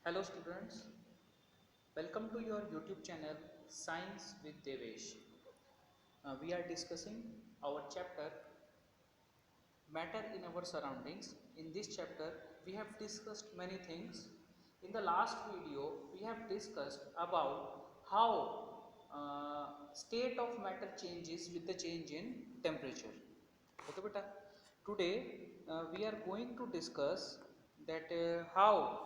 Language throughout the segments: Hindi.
Hello students, welcome to your YouTube channel Science with Devesh. We are discussing our chapter Matter in Our Surroundings. In this chapter we have discussed many things. In the last video we have discussed about how state of matter changes with the change in temperature. Okay beta, today we are going to discuss that how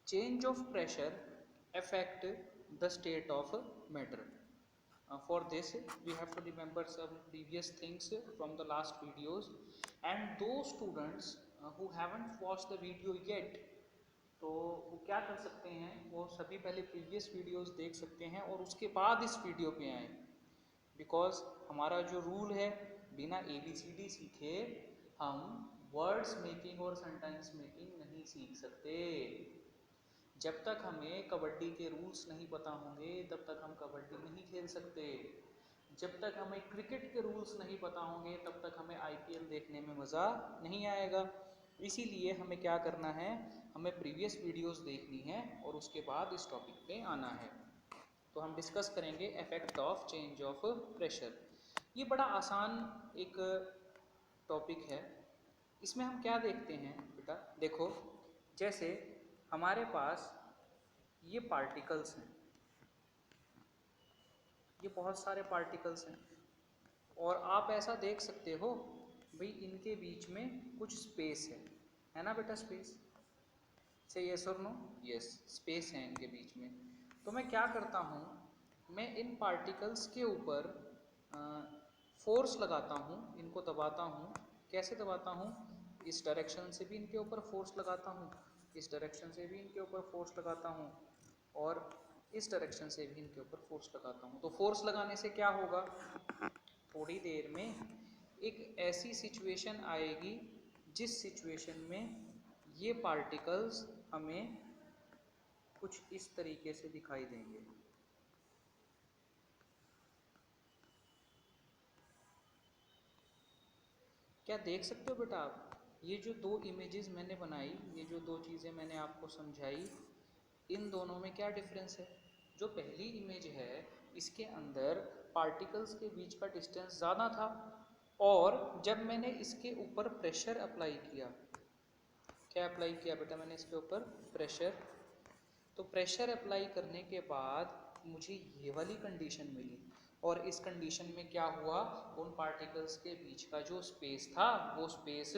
change of pressure affect the state of matter. For this we have to remember some previous things from the last videos, and those students who haven't watched the video yet, तो वो क्या कर सकते हैं, वो सभी पहले प्रीवियस वीडियोस देख सकते हैं और उसके बाद इस वीडियो पे आए, बिकॉज हमारा जो रूल है बिना ABCD सीखे हम वर्ड्स मेकिंग और सेंटेंस मेकिंग नहीं सीख सकते। जब तक हमें कबड्डी के रूल्स नहीं पता होंगे तब तक हम कबड्डी नहीं खेल सकते। जब तक हमें क्रिकेट के रूल्स नहीं पता होंगे तब तक हमें IPL देखने में मज़ा नहीं आएगा। इसीलिए हमें क्या करना है, हमें प्रीवियस वीडियोस देखनी है और उसके बाद इस टॉपिक पे आना है। तो हम डिस्कस करेंगे effect of change of pressure. ये बड़ा आसान एक टॉपिक है। इसमें हम क्या देखते हैं बेटा, देखो जैसे हमारे पास ये पार्टिकल्स हैं, ये बहुत सारे पार्टिकल्स हैं और आप ऐसा देख सकते हो भाई इनके बीच में कुछ स्पेस है ना बेटा, स्पेस से यस और नो, यस स्पेस है इनके बीच में। तो मैं क्या करता हूँ, मैं इन पार्टिकल्स के ऊपर फोर्स लगाता हूँ, इनको दबाता हूँ। कैसे दबाता हूँ, इस डायरेक्शन से भी इनके ऊपर फोर्स लगाता हूँ, इस डायरेक्शन से भी इनके ऊपर फोर्स लगाता हूँ और इस डायरेक्शन से भी इनके ऊपर फोर्स लगाता हूँ। तो फोर्स लगाने से क्या होगा, थोड़ी देर में एक ऐसी सिचुएशन आएगी जिस सिचुएशन में ये पार्टिकल्स हमें कुछ इस तरीके से दिखाई देंगे। क्या देख सकते हो बेटा आप, ये जो दो इमेजेस मैंने बनाई, ये जो दो चीज़ें मैंने आपको समझाई, इन दोनों में क्या डिफरेंस है। जो पहली इमेज है इसके अंदर पार्टिकल्स के बीच का डिस्टेंस ज़्यादा था और जब मैंने इसके ऊपर प्रेशर अप्लाई किया, क्या अप्लाई किया बेटा मैंने इसके ऊपर प्रेशर, तो प्रेशर अप्लाई करने के बाद मुझे ये वाली कंडीशन मिली और इस कंडीशन में क्या हुआ, उन पार्टिकल्स के बीच का जो स्पेस था वो स्पेस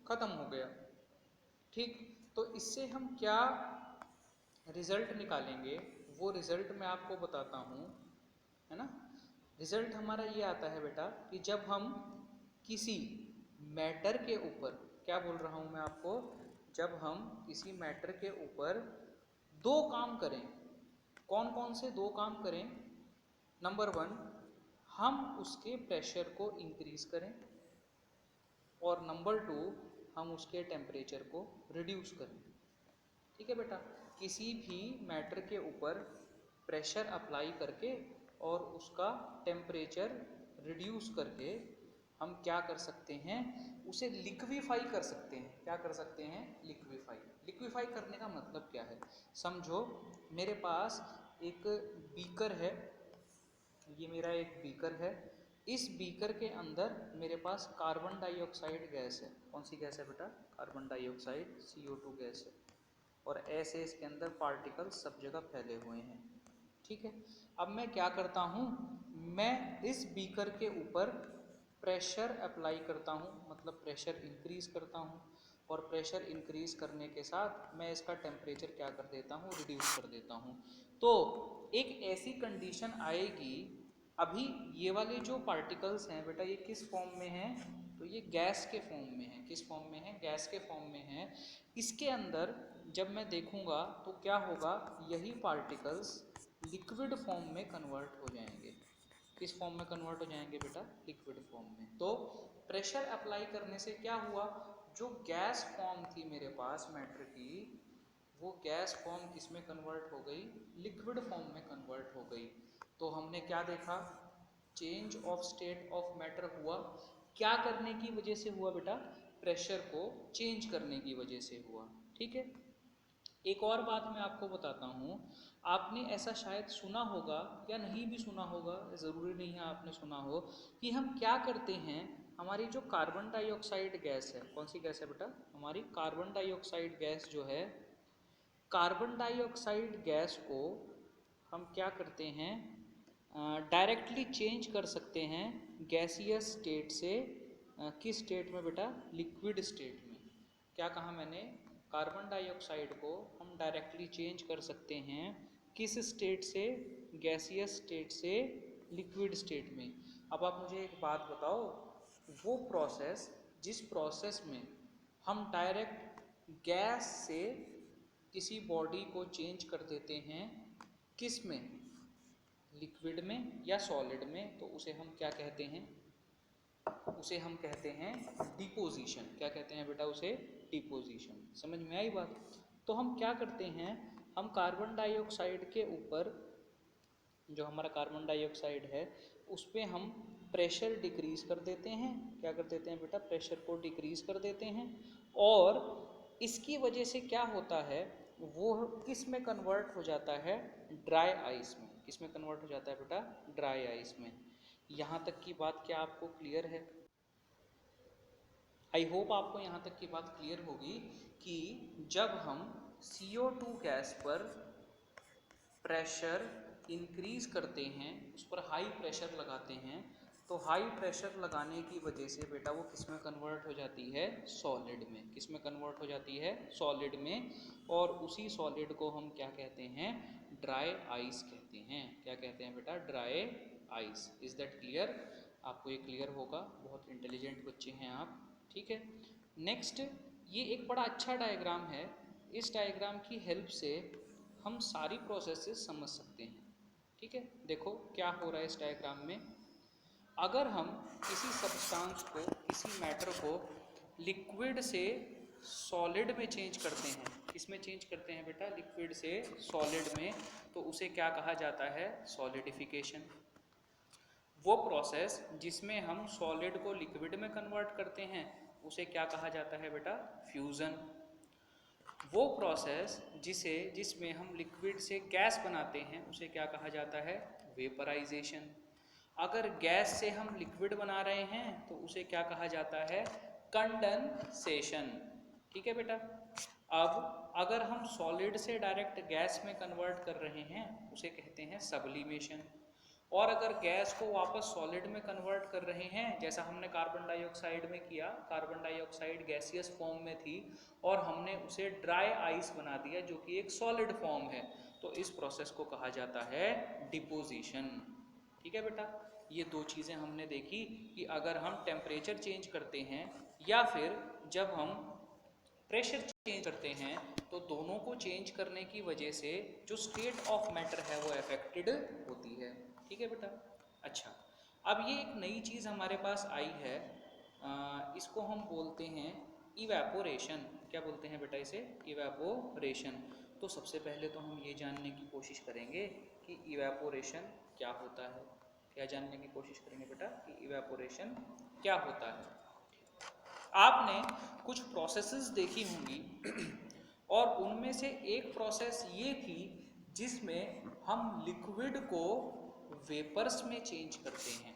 खत्म हो गया। ठीक, तो इससे हम क्या रिजल्ट निकालेंगे वो रिजल्ट मैं आपको बताता हूँ, है ना। रिजल्ट हमारा ये आता है बेटा कि जब हम किसी मैटर के ऊपर, क्या बोल रहा हूँ मैं आपको, जब हम किसी मैटर के ऊपर दो काम करें, कौन कौन से दो काम करें, नंबर वन हम उसके प्रेशर को इंक्रीज करें और नंबर टू हम उसके टेम्परेचर को रिड्यूस करें। ठीक है बेटा, किसी भी मैटर के ऊपर प्रेशर अप्लाई करके और उसका टेम्परेचर रिड्यूस करके हम क्या कर सकते हैं, उसे लिक्विफाई कर सकते हैं। क्या कर सकते हैं, लिक्विफाई। लिक्विफाई करने का मतलब क्या है, समझो मेरे पास एक बीकर है, ये मेरा एक बीकर है, इस बीकर के अंदर मेरे पास कार्बन डाइऑक्साइड गैस है। कौन सी गैस है बेटा, कार्बन डाइऑक्साइड CO2 गैस है और ऐसे इसके अंदर पार्टिकल्स सब जगह फैले हुए हैं। ठीक है, अब मैं क्या करता हूँ, मैं इस बीकर के ऊपर प्रेशर अप्लाई करता हूँ, मतलब प्रेशर इंक्रीज करता हूँ और प्रेशर इंक्रीज करने के साथ मैं इसका टेम्परेचर क्या कर देता हूँ, रिड्यूस कर देता हूँ। तो एक ऐसी कंडीशन आएगी, अभी ये वाले जो पार्टिकल्स हैं बेटा ये किस फॉर्म में हैं, तो ये गैस के फॉर्म में है। किस फॉर्म में है, गैस के फॉर्म में है। इसके अंदर जब मैं देखूंगा तो क्या होगा, यही पार्टिकल्स लिक्विड फॉर्म में कन्वर्ट हो जाएंगे। किस फॉर्म में कन्वर्ट हो जाएंगे बेटा, लिक्विड फॉर्म में। तो प्रेशर अप्लाई करने से क्या हुआ, जो गैस फॉर्म थी मेरे पास मैटर की, वो गैस फॉर्म किस में कन्वर्ट हो गई, लिक्विड फॉर्म में कन्वर्ट हो गई। तो हमने क्या देखा, change of state of matter हुआ। क्या करने की वजह से हुआ बेटा, प्रेशर को चेंज करने की वजह से हुआ। ठीक है, एक और बात मैं आपको बताता हूँ, आपने ऐसा शायद सुना होगा या नहीं भी सुना होगा, ज़रूरी नहीं है आपने सुना हो, कि हम क्या करते हैं, हमारी जो कार्बन डाइऑक्साइड गैस है, कौन सी गैस है बेटा, हमारी कार्बन डाइऑक्साइड गैस जो है, कार्बन डाइऑक्साइड गैस को हम क्या करते हैं, डायरेक्टली चेंज कर सकते हैं गैसियस स्टेट से किस स्टेट में बेटा, लिक्विड स्टेट में। क्या कहा मैंने, कार्बन डाइऑक्साइड को हम डायरेक्टली चेंज कर सकते हैं किस स्टेट से, गैसियस स्टेट से लिक्विड स्टेट में। अब आप मुझे एक बात बताओ, वो प्रोसेस जिस प्रोसेस में हम डायरेक्ट गैस से किसी बॉडी को चेंज कर देते हैं किस में, लिक्विड में या सॉलिड में, तो उसे हम क्या कहते हैं, उसे हम कहते हैं डिपोजिशन। क्या कहते हैं बेटा उसे, डिपोजिशन। समझ में आई बात। तो हम क्या करते हैं, हम कार्बन डाइऑक्साइड के ऊपर, जो हमारा कार्बन डाइऑक्साइड है उस पर हम प्रेशर डिक्रीज कर देते हैं। क्या कर देते हैं बेटा, प्रेशर को डिक्रीज कर देते हैं, और इसकी वजह से क्या होता है, वो किस में कन्वर्ट हो जाता है, ड्राई आइस में। किस में कन्वर्ट हो जाता है बेटा, ड्राई आइस में। यहाँ तक की बात क्या आपको क्लियर है? आई होप आपको यहाँ तक की बात क्लियर होगी कि जब हम CO2 गैस पर प्रेशर इंक्रीज करते हैं, उस पर हाई प्रेशर लगाते हैं, तो हाई प्रेशर लगाने की वजह से बेटा वो किस में कन्वर्ट हो जाती है, सॉलिड में। किस में कन्वर्ट हो जाती है, सॉलिड में। और उसी सॉलिड को हम क्या कहते हैं, ड्राई आइस कहते हैं। क्या कहते हैं बेटा, dry ice. Is that clear? आपको ये क्लियर होगा, बहुत इंटेलिजेंट बच्चे हैं आप। ठीक है, नेक्स्ट, ये एक बड़ा अच्छा डायग्राम है। इस डायग्राम की हेल्प से हम सारी प्रोसेसेस समझ सकते हैं। ठीक है, देखो क्या हो रहा है इस डायग्राम में। अगर हम किसी सब्सटेंस को, किसी मैटर को लिक्विड से सॉलिड में चेंज करते हैं, किसमें चेंज करते हैं बेटा, लिक्विड से सॉलिड में, तो उसे क्या कहा जाता है, सॉलिडिफिकेशन। वो प्रोसेस जिसमें हम सॉलिड को लिक्विड में कन्वर्ट करते हैं उसे क्या कहा जाता है बेटा, फ्यूज़न। वो प्रोसेस जिसमें हम लिक्विड से गैस बनाते हैं उसे क्या कहा जाता है, वेपराइजेशन। अगर गैस से हम लिक्विड बना रहे हैं तो उसे क्या कहा जाता है, कंडेंसेशन। ठीक है बेटा। अब अगर हम सॉलिड से डायरेक्ट गैस में कन्वर्ट कर रहे हैं उसे कहते हैं सब्लिमेशन। और अगर गैस को वापस सॉलिड में कन्वर्ट कर रहे हैं, जैसा हमने कार्बन डाइऑक्साइड में किया, कार्बन डाइऑक्साइड गैसियस फॉर्म में थी और हमने उसे ड्राई आइस बना दिया जो कि एक सॉलिड फॉर्म है, तो इस प्रोसेस को कहा जाता है डिपोजिशन। ठीक है बेटा, ये दो चीज़ें हमने देखी कि अगर हम टेम्परेचर चेंज करते हैं या फिर जब हम प्रेशर चेंज करते हैं तो दोनों को चेंज करने की वजह से जो स्टेट ऑफ मैटर है वो अफेक्टेड होती है। ठीक है बेटा। अच्छा, अब ये एक नई चीज़ हमारे पास आई है, इसको हम बोलते हैं इवेपोरेशन। क्या बोलते हैं बेटा इसे, इवेपोरेशन। तो सबसे पहले तो हम ये जानने की कोशिश करेंगे कि इवेपोरेशन क्या होता है। क्या जानने की कोशिश करेंगे बेटा कि इवेपोरेशन क्या होता है। आपने कुछ प्रोसेसेस देखी होंगी और उनमें से एक प्रोसेस ये थी जिसमें हम लिक्विड को वेपर्स में चेंज करते हैं।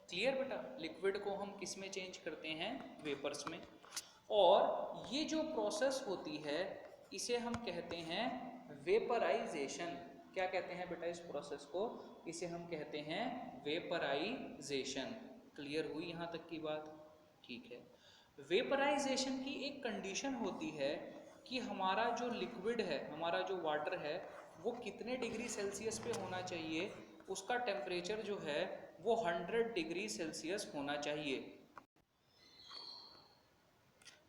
क्लियर बेटा, लिक्विड को हम किस में चेंज करते हैं, वेपर्स में। और ये जो प्रोसेस होती है इसे हम कहते हैं वेपराइजेशन। क्या कहते हैं बेटा इस प्रोसेस को, इसे हम कहते हैं वेपराइजेशन। क्लियर हुई यहाँ तक की बात? ठीक है। वेपराइजेशन की एक कंडीशन होती है कि हमारा जो लिक्विड है, हमारा जो वाटर है, वो कितने डिग्री सेल्सियस पे होना चाहिए, उसका टेम्परेचर जो है वो 100 डिग्री सेल्सियस होना चाहिए।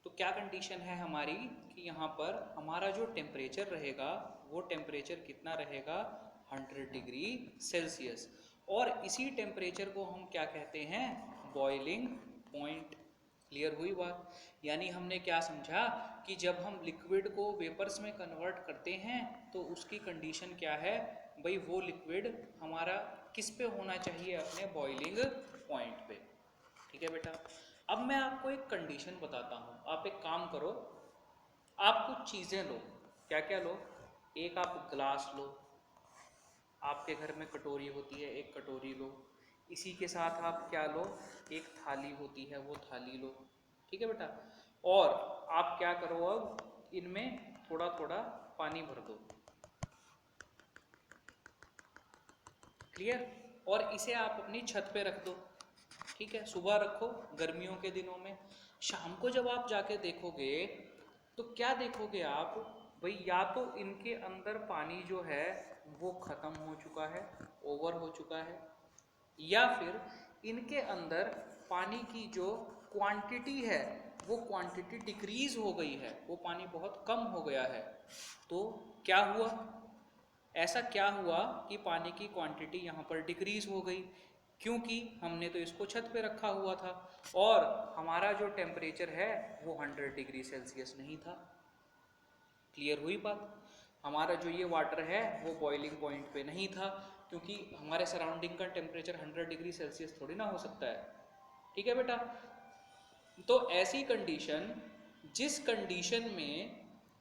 तो क्या कंडीशन है हमारी कि यहाँ पर हमारा जो टेम्परेचर रहेगा वो टेम्परेचर कितना रहेगा, 100 डिग्री सेल्सियस। और इसी टेम्परेचर को हम क्या कहते हैं, बॉइलिंग पॉइंट। क्लियर हुई बात? यानी हमने क्या समझा कि जब हम लिक्विड को वेपर्स में कन्वर्ट करते हैं तो उसकी कंडीशन क्या है भाई, वो लिक्विड हमारा किस पे होना चाहिए, अपने बॉइलिंग पॉइंट पे। ठीक है बेटा। अब मैं आपको एक कंडीशन बताता हूँ, आप एक काम करो, आप कुछ चीज़ें लो, क्या क्या लो? एक आप ग्लास लो, आपके घर में कटोरी होती है, एक कटोरी लो। इसी के साथ आप क्या लो? एक थाली होती है, वो थाली लो। ठीक है बेटा। और आप क्या करो, अब इनमें थोड़ा थोड़ा पानी भर दो। क्लियर? और इसे आप अपनी छत पे रख दो। ठीक है, सुबह रखो गर्मियों के दिनों में। शाम को जब आप जाके देखोगे तो क्या देखोगे आप भाई? या तो इनके अंदर पानी जो है वो खत्म हो चुका है, ओवर हो चुका है, या फिर इनके अंदर पानी की जो क्वांटिटी है वो क्वांटिटी डिक्रीज हो गई है, वो पानी बहुत कम हो गया है। तो क्या हुआ? ऐसा क्या हुआ कि पानी की क्वांटिटी यहाँ पर डिक्रीज हो गई? क्योंकि हमने तो इसको छत पे रखा हुआ था और हमारा जो टेम्परेचर है वो 100 डिग्री सेल्सियस नहीं था। क्लियर हुई बात? हमारा जो ये वाटर है वो बॉइलिंग पॉइंट पे नहीं था, क्योंकि हमारे सराउंडिंग का टेम्परेचर 100 डिग्री सेल्सियस थोड़ी ना हो सकता है। ठीक है बेटा। तो ऐसी कंडीशन, जिस कंडीशन में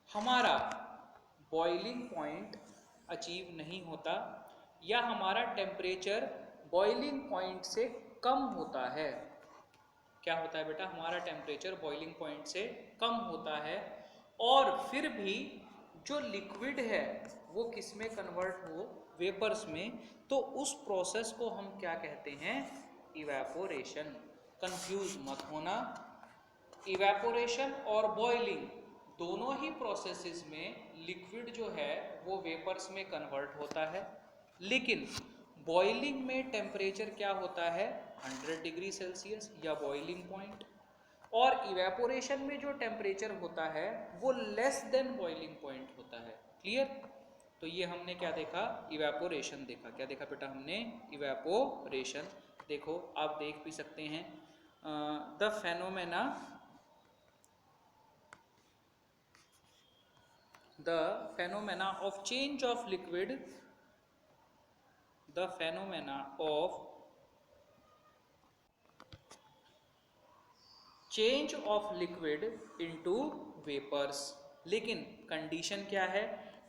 हमारा बॉइलिंग पॉइंट अचीव नहीं होता या हमारा टेम्परेचर बॉइलिंग पॉइंट से कम होता है, क्या होता है बेटा? हमारा टेम्परेचर बॉइलिंग पॉइंट से कम होता है और फिर भी जो लिक्विड है वो किस में कन्वर्ट हो? वेपर्स में। तो उस प्रोसेस को हम क्या कहते हैं? इवेपोरेशन। कंफ्यूज मत होना, इवेपोरेशन और बॉइलिंग दोनों ही प्रोसेसेस में लिक्विड जो है वो वेपर्स में कन्वर्ट होता है, लेकिन बॉइलिंग में टेम्परेचर क्या होता है? 100 डिग्री सेल्सियस या बॉइलिंग पॉइंट। और इवेपोरेशन में जो टेम्परेचर होता है वो लेस देन बॉइलिंग पॉइंट होता है। क्लियर? तो ये हमने क्या देखा? इवेपोरेशन देखा। क्या देखा बेटा हमने? इवेपोरेशन। देखो आप देख भी सकते हैं, the phenomena of change of liquid, the phenomena of change of liquid into vapors। लेकिन कंडीशन क्या है?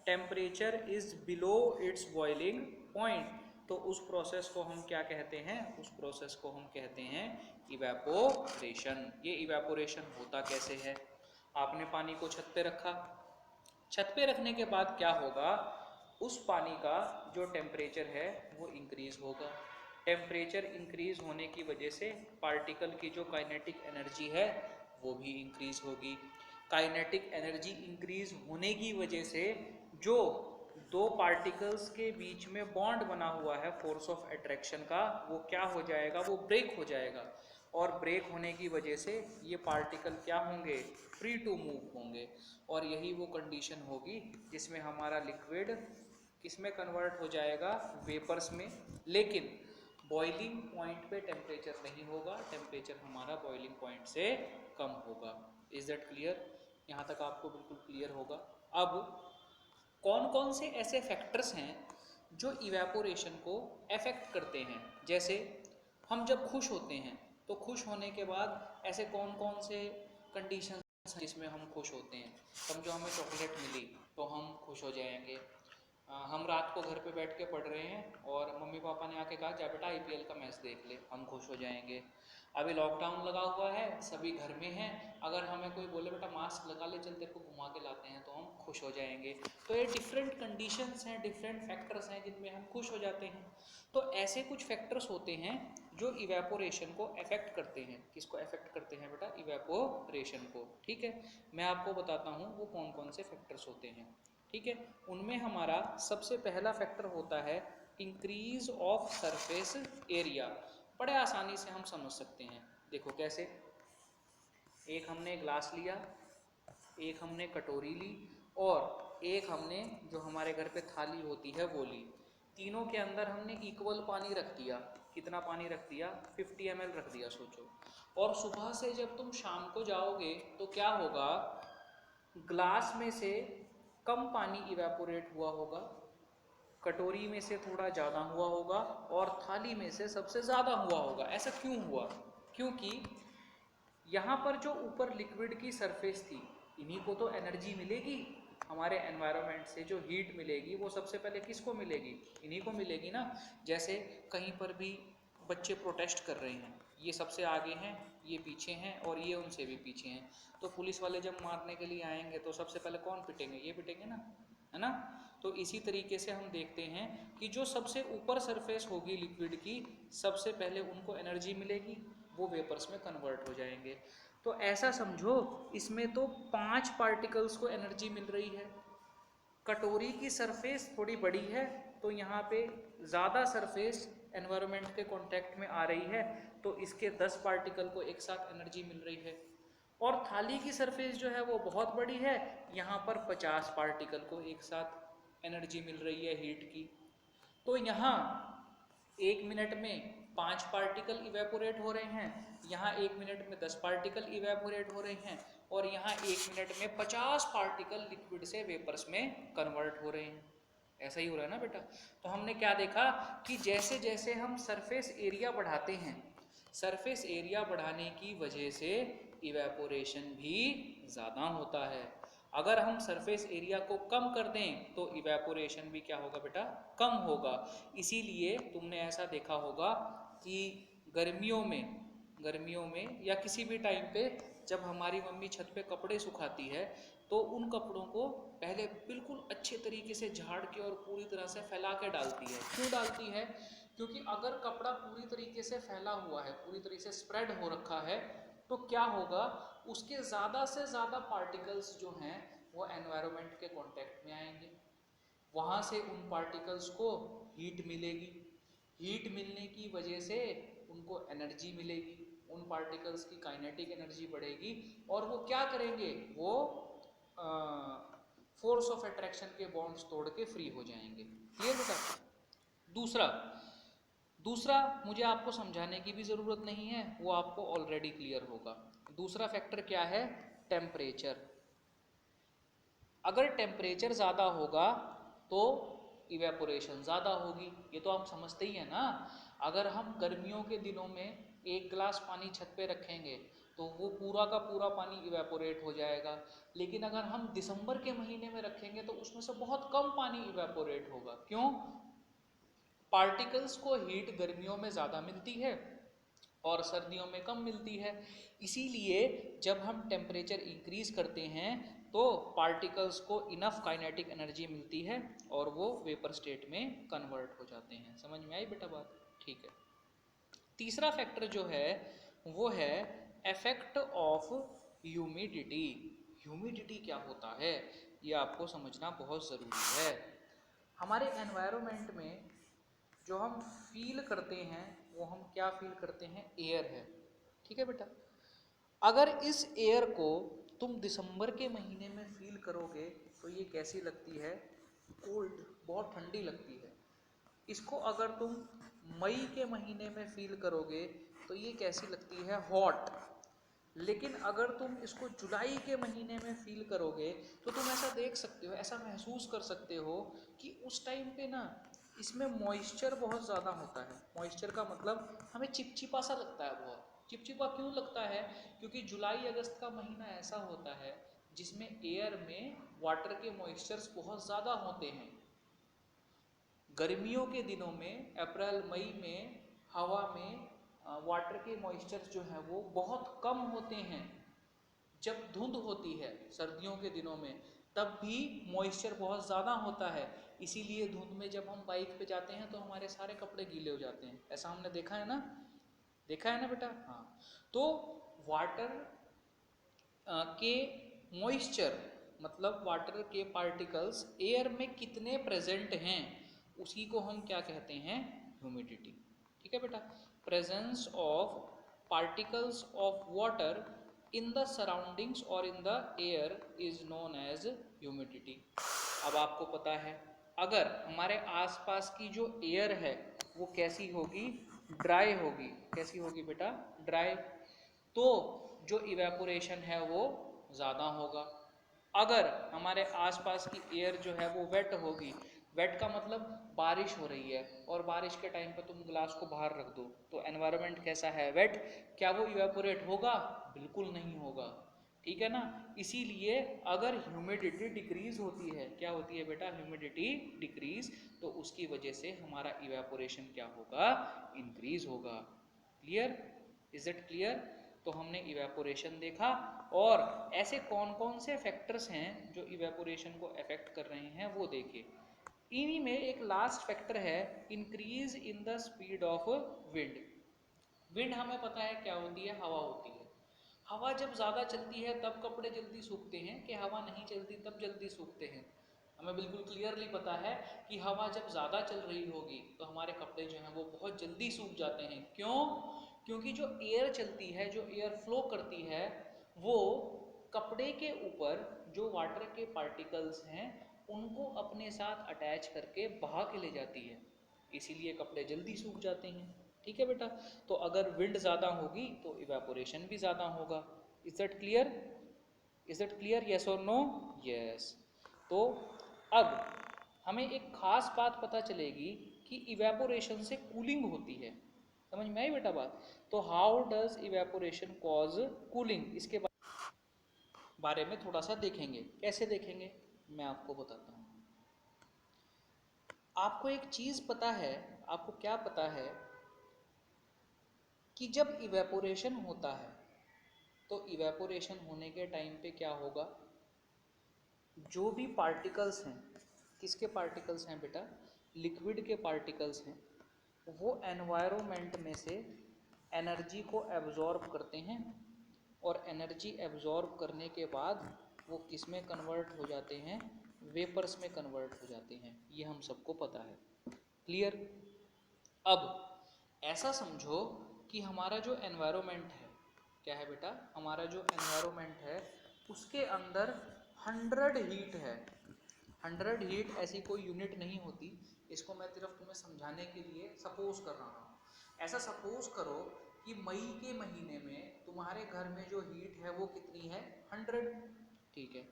Temperature is below it's boiling point. तो उस प्रोसेस को हम क्या कहते हैं? उस प्रोसेस को हम कहते हैं इवेपोरेशन। ये इवेपोरेशन होता कैसे है? आपने पानी को छत पे रखा, छत पे रखने के बाद क्या होगा? उस पानी का जो टेम्परेचर है वो इंक्रीज होगा। टेम्परेचर इंक्रीज होने की वजह से पार्टिकल की जो काइनेटिक एनर्जी है वो भी इंक्रीज होगी। काइनेटिक एनर्जी इंक्रीज होने की वजह से जो दो पार्टिकल्स के बीच में बॉन्ड बना हुआ है फोर्स ऑफ अट्रैक्शन का, वो क्या हो जाएगा? वो ब्रेक हो जाएगा। और ब्रेक होने की वजह से ये पार्टिकल क्या होंगे? फ्री टू मूव होंगे। और यही वो कंडीशन होगी जिसमें हमारा लिक्विड किस में कन्वर्ट हो जाएगा? वेपर्स में। लेकिन बॉइलिंग पॉइंट पे टेम्परेचर नहीं होगा, टेम्परेचर हमारा बॉइलिंग पॉइंट से कम होगा। Is that clear? यहाँ तक आपको बिल्कुल क्लियर होगा। अब कौन कौन से ऐसे फैक्टर्स हैं जो इवेपोरेशन को अफेक्ट करते हैं? जैसे हम जब खुश होते हैं तो खुश होने के बाद ऐसे कौन कौन से कंडीशंस हैं जिसमें हम खुश होते हैं? समझो हमें चॉकलेट मिली तो हम खुश हो जाएंगे। हम रात को घर पे बैठ के पढ़ रहे हैं और मम्मी पापा ने आके कहा जा बेटा IPL का मैच देख ले, हम खुश हो जाएंगे। अभी लॉकडाउन लगा हुआ है, सभी घर में हैं, अगर हमें कोई बोले बेटा मास्क लगा ले, चल तेरे को घुमा के लाते हैं, तो हम खुश हो जाएंगे। तो ये डिफरेंट कंडीशंस हैं, डिफरेंट फैक्टर्स हैं जिनमें हम खुश हो जाते हैं। तो ऐसे कुछ फैक्टर्स होते हैं जो इवेपोरेशन को अफेक्ट करते हैं। किसको अफेक्ट करते हैं बेटा? इवेपोरेशन को। ठीक है, मैं आपको बताता हूँ वो कौन कौन से फैक्टर्स होते हैं। ठीक है, उनमें हमारा सबसे पहला फैक्टर होता है इंक्रीज ऑफ सरफेस एरिया। बड़े आसानी से हम समझ सकते हैं। देखो कैसे? एक हमने ग्लास लिया, एक हमने कटोरी ली और एक हमने जो हमारे घर पे थाली होती है वो ली। तीनों के अंदर हमने इक्वल पानी रख दिया। कितना पानी रख दिया? 50 ml रख दिया, सोचो। और सुबह से जब तुम शाम को जाओगे तो क्या होगा? ग्लास में से कम पानी इवेपोरेट हुआ होगा, कटोरी में से थोड़ा ज़्यादा हुआ होगा और थाली में से सबसे ज़्यादा हुआ होगा। ऐसा क्यों हुआ? क्योंकि यहाँ पर जो ऊपर लिक्विड की सरफेस थी, इन्हीं को तो एनर्जी मिलेगी। हमारे एनवायरनमेंट से जो हीट मिलेगी वो सबसे पहले किसको मिलेगी, इन्हीं को मिलेगी ना। जैसे कहीं पर भी बच्चे प्रोटेस्ट कर रहे हैं, ये सबसे आगे हैं, ये पीछे हैं और ये उनसे भी पीछे हैं, तो पुलिस वाले जब मारने के लिए आएंगे तो सबसे पहले कौन पिटेंगे, ये पिटेंगे ना, है ना। तो इसी तरीके से हम देखते हैं कि जो सबसे ऊपर सरफेस होगी लिक्विड की, सबसे पहले उनको एनर्जी मिलेगी, वो वेपर्स में कन्वर्ट हो जाएंगे। तो ऐसा समझो इसमें तो 5 पार्टिकल्स को एनर्जी मिल रही है। कटोरी की सरफेस थोड़ी बड़ी है तो यहाँ पे ज़्यादा सरफेस एनवायरनमेंट के कांटेक्ट में आ रही है, तो इसके 10 पार्टिकल को एक साथ एनर्जी मिल रही है। और थाली की सरफेस जो है वो बहुत बड़ी है, यहाँ पर 50 पार्टिकल को एक साथ एनर्जी मिल रही है हीट की। तो यहाँ 1 मिनट में 5 पार्टिकल इवेपोरेट हो रहे हैं, यहाँ 1 मिनट में 10 पार्टिकल इवेपोरेट हो रहे हैं, और यहाँ 1 मिनट में 50 पार्टिकल लिक्विड से वेपर्स में कन्वर्ट हो रहे हैं। ऐसा ही हो रहा है ना बेटा। तो हमने क्या देखा कि जैसे जैसे हम सरफेस एरिया बढ़ाते हैं, सरफेस एरिया बढ़ाने की वजह से इवेपोरेशन भी ज़्यादा होता है। अगर हम सरफेस एरिया को कम कर दें तो इवेपोरेशन भी क्या होगा बेटा, कम होगा। इसीलिए तुमने ऐसा देखा होगा कि गर्मियों में या किसी भी टाइम पे जब हमारी मम्मी छत पे कपड़े सुखाती है तो उन कपड़ों को पहले बिल्कुल अच्छे तरीके से झाड़ के और पूरी तरह से फैला के डालती है। क्यों डालती है? क्योंकि अगर कपड़ा पूरी तरीके से फैला हुआ है, पूरी तरीके से स्प्रेड हो रखा है, तो क्या होगा, उसके ज़्यादा से ज़्यादा पार्टिकल्स जो हैं वो एनवायरनमेंट के कांटेक्ट में आएंगे, वहाँ से उन पार्टिकल्स को हीट मिलेगी, हीट मिलने की वजह से उनको एनर्जी मिलेगी, उन पार्टिकल्स की काइनेटिक एनर्जी बढ़ेगी और वो क्या करेंगे, वो फोर्स ऑफ अट्रैक्शन के बॉन्ड्स तोड़ के फ्री हो जाएंगे। क्लियर बेटा? दूसरा मुझे आपको समझाने की भी ज़रूरत नहीं है, वो आपको ऑलरेडी क्लियर होगा। दूसरा फैक्टर क्या है? टेम्परेचर। अगर टेम्परेचर ज़्यादा होगा तो इवेपोरेशन ज़्यादा होगी, ये तो आप समझते ही हैं ना। अगर हम गर्मियों के दिनों में 1 गिलास पानी छत पे रखेंगे तो वो पूरा का पूरा पानी इवेपोरेट हो जाएगा, लेकिन अगर हम दिसंबर के महीने में रखेंगे तो उसमें से बहुत कम पानी इवेपोरेट होगा। क्यों? पार्टिकल्स को हीट गर्मियों में ज़्यादा मिलती है और सर्दियों में कम मिलती है। इसीलिए जब हम टेम्परेचर इंक्रीज करते हैं तो पार्टिकल्स को इनफ काइनेटिक एनर्जी मिलती है और वो वेपर स्टेट में कन्वर्ट हो जाते हैं। समझ में आई बेटा बात? ठीक है। तीसरा फैक्टर जो है वो है इफेक्ट ऑफ ह्यूमिडिटी। ह्यूमिडिटी क्या होता है ये आपको समझना बहुत ज़रूरी है। हमारे एनवायरनमेंट में जो हम फील करते हैं वो हम क्या फील करते हैं? एयर है। ठीक है बेटा? अगर इस एयर को तुम दिसंबर के महीने में फील करोगे तो ये कैसी लगती है? कोल्ड, बहुत ठंडी लगती है। इसको अगर तुम मई के महीने में फील करोगे तो ये कैसी लगती है? हॉट। लेकिन अगर तुम इसको जुलाई के महीने में फील करोगे तो तुम ऐसा देख सकते हो, ऐसा महसूस कर सकते हो कि उस टाइम पे ना इसमें मॉइस्चर बहुत ज़्यादा होता है। मॉइस्चर का मतलब हमें चिपचिपा सा लगता है। बहुत चिपचिपा क्यों लगता है? क्योंकि जुलाई अगस्त का महीना ऐसा होता है जिसमें एयर में वाटर के मॉइस्चर्स बहुत ज़्यादा होते हैं। गर्मियों के दिनों में अप्रैल मई में हवा में वाटर के मॉइस्चर्स जो हैं वो बहुत कम होते हैं। जब धुंध होती है सर्दियों के दिनों में तब भी मॉइस्चर बहुत ज़्यादा होता है। इसीलिए धुंध में जब हम बाइक पे जाते हैं तो हमारे सारे कपड़े गीले हो जाते हैं। ऐसा हमने देखा है ना? देखा है ना बेटा? हाँ। तो वाटर के मॉइस्चर मतलब वाटर के पार्टिकल्स एयर में कितने प्रेजेंट हैं उसी को हम क्या कहते हैं? ह्यूमिडिटी। ठीक है बेटा? Presence of particles of water in the surroundings और in the air is known as humidity. अब आपको पता है अगर हमारे आसपास की जो एयर है वो कैसी होगी? ड्राई होगी। कैसी होगी बेटा? ड्राई। तो जो इवेपोरेशन है वो ज़्यादा होगा। अगर हमारे आसपास की एयर जो है वो वेट होगी, वेट का मतलब बारिश हो रही है और बारिश के टाइम पे तुम गिलास को बाहर रख दो तो एनवायरनमेंट कैसा है? वेट। क्या वो इवेपोरेट होगा? बिल्कुल नहीं होगा। ठीक है ना। इसीलिए अगर ह्यूमिडिटी डिक्रीज होती है, क्या होती है बेटा, ह्यूमिडिटी डिक्रीज, तो उसकी वजह से हमारा इवेपोरेशन क्या होगा, इंक्रीज होगा। Clear, is it clear. तो हमने इवेपोरेशन देखा, और ऐसे कौन कौन से फैक्टर्स हैं जो इवेपोरेशन को अफेक्ट कर रहे हैं वो देखे। इन्हीं में एक लास्ट फैक्टर है, increase in the speed of wind. Wind हमें पता है क्या होती है, हवा होती है। हवा जब ज़्यादा चलती है तब कपड़े जल्दी सूखते हैं, कि हवा नहीं चलती तब जल्दी सूखते हैं। हमें बिल्कुल क्लियरली पता है कि हवा जब ज़्यादा चल रही होगी तो हमारे कपड़े जो हैं वो बहुत जल्दी सूख जाते हैं। क्यों? क्योंकि जो एयर चलती है, जो एयर फ्लो करती है, वो कपड़े के ऊपर जो वाटर के पार्टिकल्स हैं उनको अपने साथ अटैच करके बहा के ले जाती है, इसीलिए कपड़े जल्दी सूख जाते हैं। ठीक है बेटा। तो अगर विंड ज़्यादा होगी तो इवेपोरेशन भी ज़्यादा होगा। Is that clear, is that clear, yes और नो, यस। तो अब हमें एक खास बात पता चलेगी कि इवेपोरेशन से कूलिंग होती है। समझ में आई बेटा बात। तो how does evaporation cause cooling, इसके बारे में थोड़ा सा देखेंगे। कैसे देखेंगे मैं आपको बताता हूँ। आपको एक चीज़ पता है, आपको क्या पता है कि जब इवेपोरेशन होता है तो इवेपोरेशन होने के टाइम पे क्या होगा, जो भी पार्टिकल्स हैं, किसके पार्टिकल्स हैं बेटा, लिक्विड के पार्टिकल्स हैं, वो एनवायरनमेंट में से एनर्जी को एब्जॉर्ब करते हैं, और एनर्जी एब्जॉर्ब करने के बाद वो किस में कन्वर्ट हो जाते हैं, वेपर्स में कन्वर्ट हो जाते हैं। ये हम सबको पता है। क्लियर। अब ऐसा समझो कि हमारा जो एनवायरनमेंट है, क्या है बेटा, हमारा जो एनवायरनमेंट है उसके अंदर 100 हीट है। 100 हीट ऐसी कोई यूनिट नहीं होती, इसको मैं सिर्फ तुम्हें समझाने के लिए सपोज कर रहा हूँ। ऐसा सपोज करो कि मई के महीने में तुम्हारे घर में जो हीट है वो कितनी है, 100। ठीक है।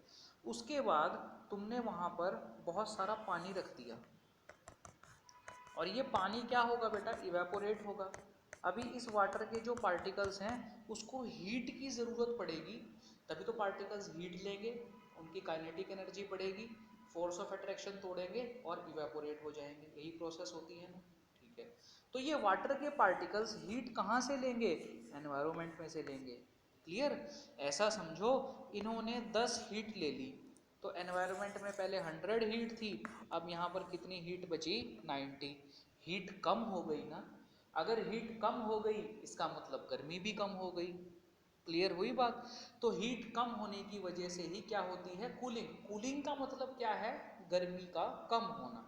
उसके बाद तुमने वहाँ पर बहुत सारा पानी रख दिया, और ये पानी क्या होगा बेटा, इवेपोरेट होगा। अभी इस वाटर के जो पार्टिकल्स हैं उसको हीट की ज़रूरत पड़ेगी, तभी तो पार्टिकल्स हीट लेंगे, उनकी काइनेटिक एनर्जी बढ़ेगी, फोर्स ऑफ अट्रैक्शन तोड़ेंगे और इवेपोरेट हो जाएंगे। यही प्रोसेस होती है ना। ठीक है। तो ये वाटर के पार्टिकल्स हीट कहाँ से लेंगे, एनवायरनमेंट में से लेंगे। क्लियर। ऐसा समझो इन्होंने 10 हीट ले ली, तो एनवायरनमेंट में पहले 100 हीट थी, अब यहाँ पर कितनी हीट बची, 90। हीट कम हो गई ना। अगर हीट कम हो गई इसका मतलब गर्मी भी कम हो गई। क्लियर हुई बात। तो हीट कम होने की वजह से ही क्या होती है, कूलिंग। कूलिंग का मतलब क्या है, गर्मी का कम होना।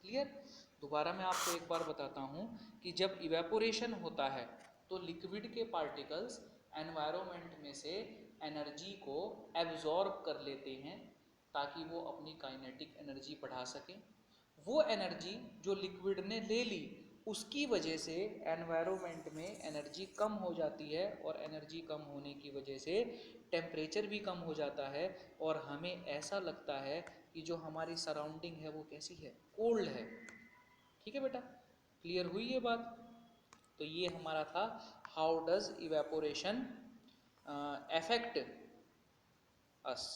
क्लियर। दोबारा मैं आपको एक बार बताता हूँ कि जब इवेपोरेशन होता है तो लिक्विड के पार्टिकल्स एनवायरनमेंट में से एनर्जी को एब्जॉर्ब कर लेते हैं ताकि वो अपनी काइनेटिक एनर्जी बढ़ा सकें। वो एनर्जी जो लिक्विड ने ले ली उसकी वजह से एनवायरनमेंट में एनर्जी कम हो जाती है, और एनर्जी कम होने की वजह से टेम्परेचर भी कम हो जाता है, और हमें ऐसा लगता है कि जो हमारी सराउंडिंग है वो कैसी है, कोल्ड है। ठीक है बेटा। क्लियर हुई ये बात। तो ये हमारा था how does evaporation affect us.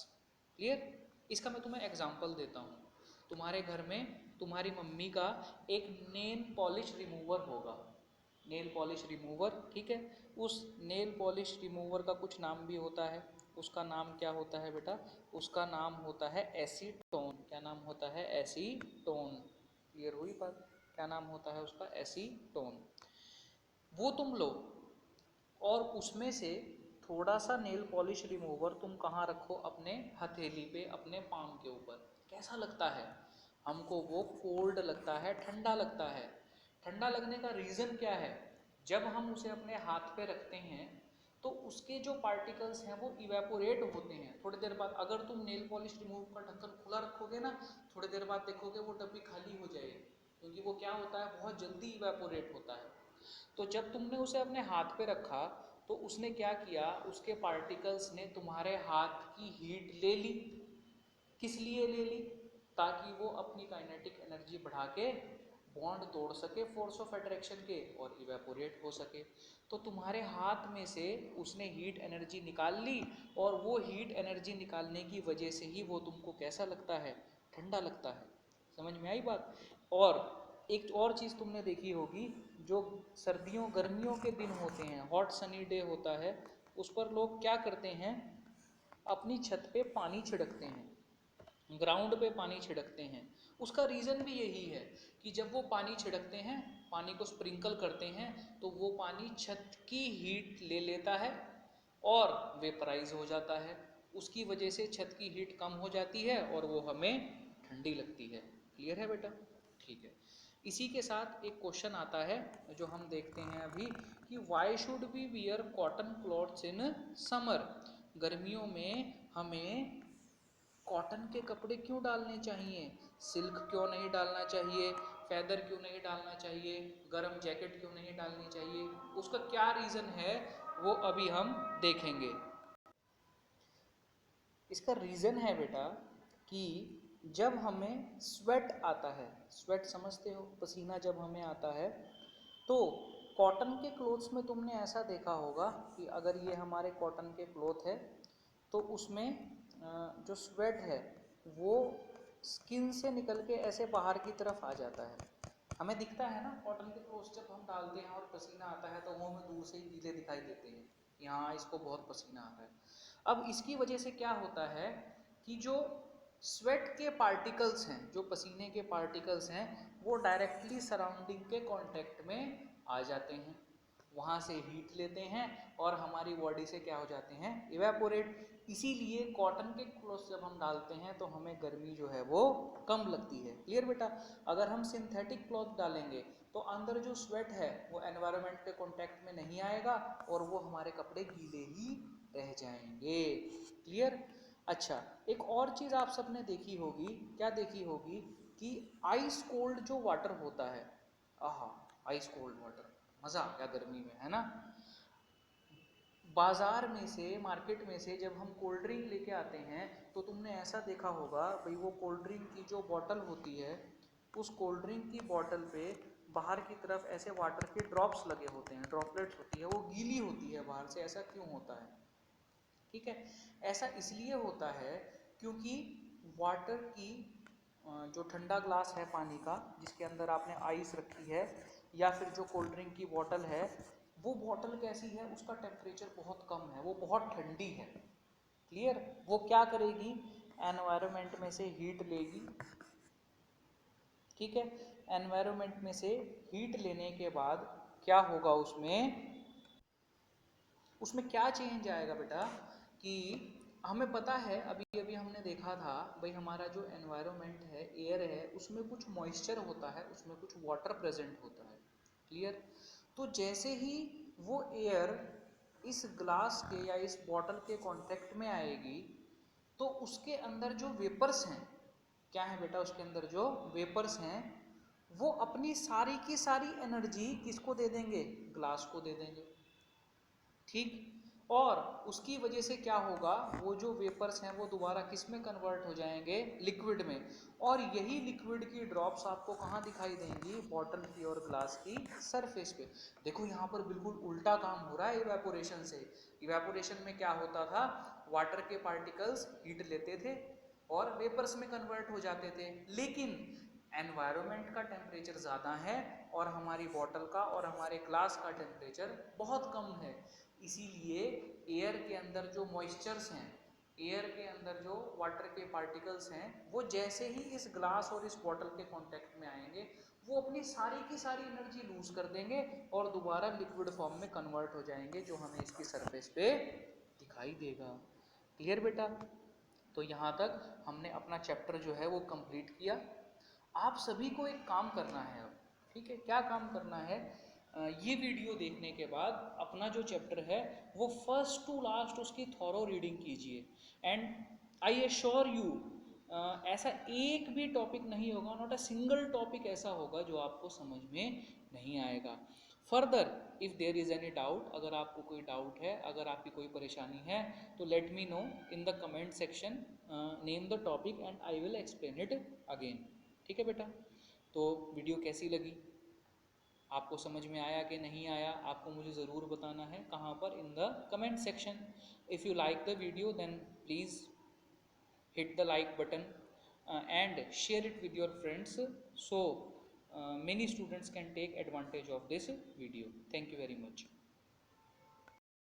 Clear. इसका मैं तुम्हें एग्जांपल देता हूँ। तुम्हारे घर में तुम्हारी मम्मी का एक नेल पॉलिश रिमूवर होगा, नेल पॉलिश रिमूवर। ठीक है। उस नेल पॉलिश रिमूवर का कुछ नाम भी होता है, उसका नाम क्या होता है बेटा, उसका नाम होता है एसीटोन। क्या नाम होता है, एसीटोन। क्लियर हुई बात। क्या नाम होता है उसका, एसीटोन। वो तुम लो और उसमें से थोड़ा सा नेल पॉलिश रिमूवर तुम कहाँ रखो, अपने हथेली पे, अपने पाम के ऊपर। कैसा लगता है हमको, वो कोल्ड लगता है, ठंडा लगता है। ठंडा लगने का रीज़न क्या है, जब हम उसे अपने हाथ पे रखते हैं तो उसके जो पार्टिकल्स हैं वो इवेपोरेट होते हैं थोड़ी देर बाद। अगर तुम नेल पॉलिश रिमूव का ढक्कन खुला रखोगे ना, थोड़ी देर बाद देखोगे वो डब्बी खाली हो जाएगी, क्योंकि वो क्या होता है, बहुत जल्दी इवेपोरेट होता है। तो जब तुमने उसे अपने हाथ पे रखा तो उसने क्या किया, उसके पार्टिकल्स ने तुम्हारे हाथ की हीट ले ली। किस लिए ले ली, ताकि वो अपनी काइनेटिक एनर्जी बढ़ा के बॉन्ड तोड़ सके फोर्स ऑफ अट्रैक्शन के और इवेपोरेट हो सके। तो तुम्हारे हाथ में से उसने हीट एनर्जी निकाल ली और वो हीट एनर्जी निकालने की वजह से ही वो तुमको कैसा लगता है, ठंडा लगता है। समझ में आई बात। और एक और चीज़ तुमने देखी होगी, जो सर्दियों गर्मियों के दिन होते हैं, हॉट सनी डे होता है, उस पर लोग क्या करते हैं, अपनी छत पे पानी छिड़कते हैं, ग्राउंड पे पानी छिड़कते हैं। उसका रीज़न भी यही है कि जब वो पानी छिड़कते हैं, पानी को स्प्रिंकल करते हैं, तो वो पानी छत की हीट ले लेता है और वेपराइज हो जाता है। उसकी वजह से छत की हीट कम हो जाती है और वो हमें ठंडी लगती है। क्लियर है बेटा? ठीक है। इसी के साथ एक क्वेश्चन आता है जो हम देखते हैं अभी, कि why should we wear cotton clothes in summer. गर्मियों में हमें कॉटन के कपड़े क्यों डालने चाहिए, सिल्क क्यों नहीं डालना चाहिए, फैदर क्यों नहीं डालना चाहिए, गर्म जैकेट क्यों नहीं डालनी चाहिए, उसका क्या रीज़न है वो अभी हम देखेंगे। इसका रीज़न है बेटा कि जब हमें स्वेट आता है, स्वेट समझते हो, पसीना जब हमें आता है, तो कॉटन के क्लोथ्स में तुमने ऐसा देखा होगा कि अगर ये हमारे कॉटन के क्लोथ है तो उसमें जो स्वेट है वो स्किन से निकल के ऐसे बाहर की तरफ आ जाता है। हमें दिखता है ना कॉटन के क्लोथ्स जब हम डालते हैं और पसीना आता है तो वो हमें दूर से ही गीले दिखाई देते हैं कि हाँ इसको बहुत पसीना आ रहा है। अब इसकी वजह से क्या होता है कि जो स्वेट के पार्टिकल्स हैं, जो पसीने के पार्टिकल्स हैं, वो डायरेक्टली सराउंडिंग के कांटेक्ट में आ जाते हैं, वहाँ से हीट लेते हैं और हमारी बॉडी से क्या हो जाते हैं, इवेपोरेट। इसीलिए कॉटन के क्लोथ्स जब हम डालते हैं तो हमें गर्मी जो है वो कम लगती है। क्लियर बेटा? अगर हम सिंथेटिक क्लॉथ डालेंगे तो अंदर जो स्वेट है वो एनवायरनमेंट के कांटेक्ट में नहीं आएगा और वो हमारे कपड़े गीले ही रह जाएंगे। क्लियर? अच्छा, एक और चीज़ आप सबने देखी होगी, क्या देखी होगी, कि आइस कोल्ड जो वाटर होता है, आहा, आइस कोल्ड वाटर, मज़ा आ गया गर्मी में, है ना। बाज़ार में से, मार्केट में से जब हम कोल्ड ड्रिंक लेके आते हैं तो तुमने ऐसा देखा होगा भाई, वो कोल्ड ड्रिंक की जो बॉटल होती है, उस कोल्ड ड्रिंक की बॉटल पे बाहर की तरफ ऐसे वाटर के ड्रॉप्स लगे होते हैं, ड्रॉपलेट्स होती है, वो गीली होती है बाहर से। ऐसा क्यों होता है? ठीक है, ऐसा इसलिए होता है क्योंकि वाटर की जो ठंडा ग्लास है पानी का जिसके अंदर आपने आइस रखी है, या फिर जो कोल्ड ड्रिंक की बॉटल है, वो बॉटल कैसी है, उसका टेम्परेचर बहुत कम है, वो बहुत ठंडी है। क्लियर? वो क्या करेगी, एनवायरनमेंट में से हीट लेगी। ठीक है, एनवायरनमेंट में से हीट लेने के बाद क्या होगा, उसमें उसमें क्या चेंज आएगा बेटा, कि हमें पता है, अभी अभी हमने देखा था भाई, हमारा जो एनवायरनमेंट है, एयर है, उसमें कुछ मॉइस्चर होता है, उसमें कुछ वाटर प्रेजेंट होता है। क्लियर? तो जैसे ही वो एयर इस ग्लास के या इस बॉटल के कांटेक्ट में आएगी तो उसके अंदर जो वेपर्स हैं, क्या है बेटा, उसके अंदर जो वेपर्स हैं वो अपनी सारी की सारी एनर्जी किसको दे देंगे, ग्लास को दे देंगे। ठीक, और उसकी वजह से क्या होगा, वो जो वेपर्स हैं वो दोबारा किस में कन्वर्ट हो जाएंगे, लिक्विड में। और यही लिक्विड की ड्रॉप्स आपको कहाँ दिखाई देंगी, बॉटल की और ग्लास की सरफेस पे। देखो यहाँ पर बिल्कुल उल्टा काम हो रहा है इवेपोरेशन से। इवेपोरेशन में क्या होता था, वाटर के पार्टिकल्स हीट लेते थे और वेपर्स में कन्वर्ट हो जाते थे, लेकिन एनवायरनमेंट का टेम्परेचर ज़्यादा है और हमारी बॉटल का और हमारे ग्लास का टेम्परेचर बहुत कम है। इसीलिए एयर के अंदर जो मॉइस्चर्स हैं, एयर के अंदर जो वाटर के पार्टिकल्स हैं, वो जैसे ही इस ग्लास और इस बॉटल के कांटेक्ट में आएंगे वो अपनी सारी की सारी एनर्जी लूज कर देंगे और दोबारा लिक्विड फॉर्म में कन्वर्ट हो जाएंगे, जो हमें इसकी सरफेस पे दिखाई देगा। क्लियर बेटा? तो यहाँ तक हमने अपना चैप्टर जो है वो कंप्लीट किया। आप सभी को एक काम करना है अब, ठीक है, क्या काम करना है, ये वीडियो देखने के बाद अपना जो चैप्टर है वो फर्स्ट टू लास्ट उसकी थॉरो रीडिंग कीजिए। एंड आई एश्योर यू, ऐसा एक भी टॉपिक नहीं होगा, नॉट अ सिंगल टॉपिक ऐसा होगा जो आपको समझ में नहीं आएगा। Further if there is any doubt, अगर आपको कोई डाउट है, अगर आपकी कोई परेशानी है, तो let me know in the comment section, name the topic and I will explain it again. ठीक है बेटा? तो वीडियो कैसी लगी, आपको समझ में आया कि नहीं आया, आपको मुझे ज़रूर बताना है। कहाँ पर? In the comment section. If you like the video then please hit the like button and share it with your friends, so many students can take advantage of this video. Thank you very much.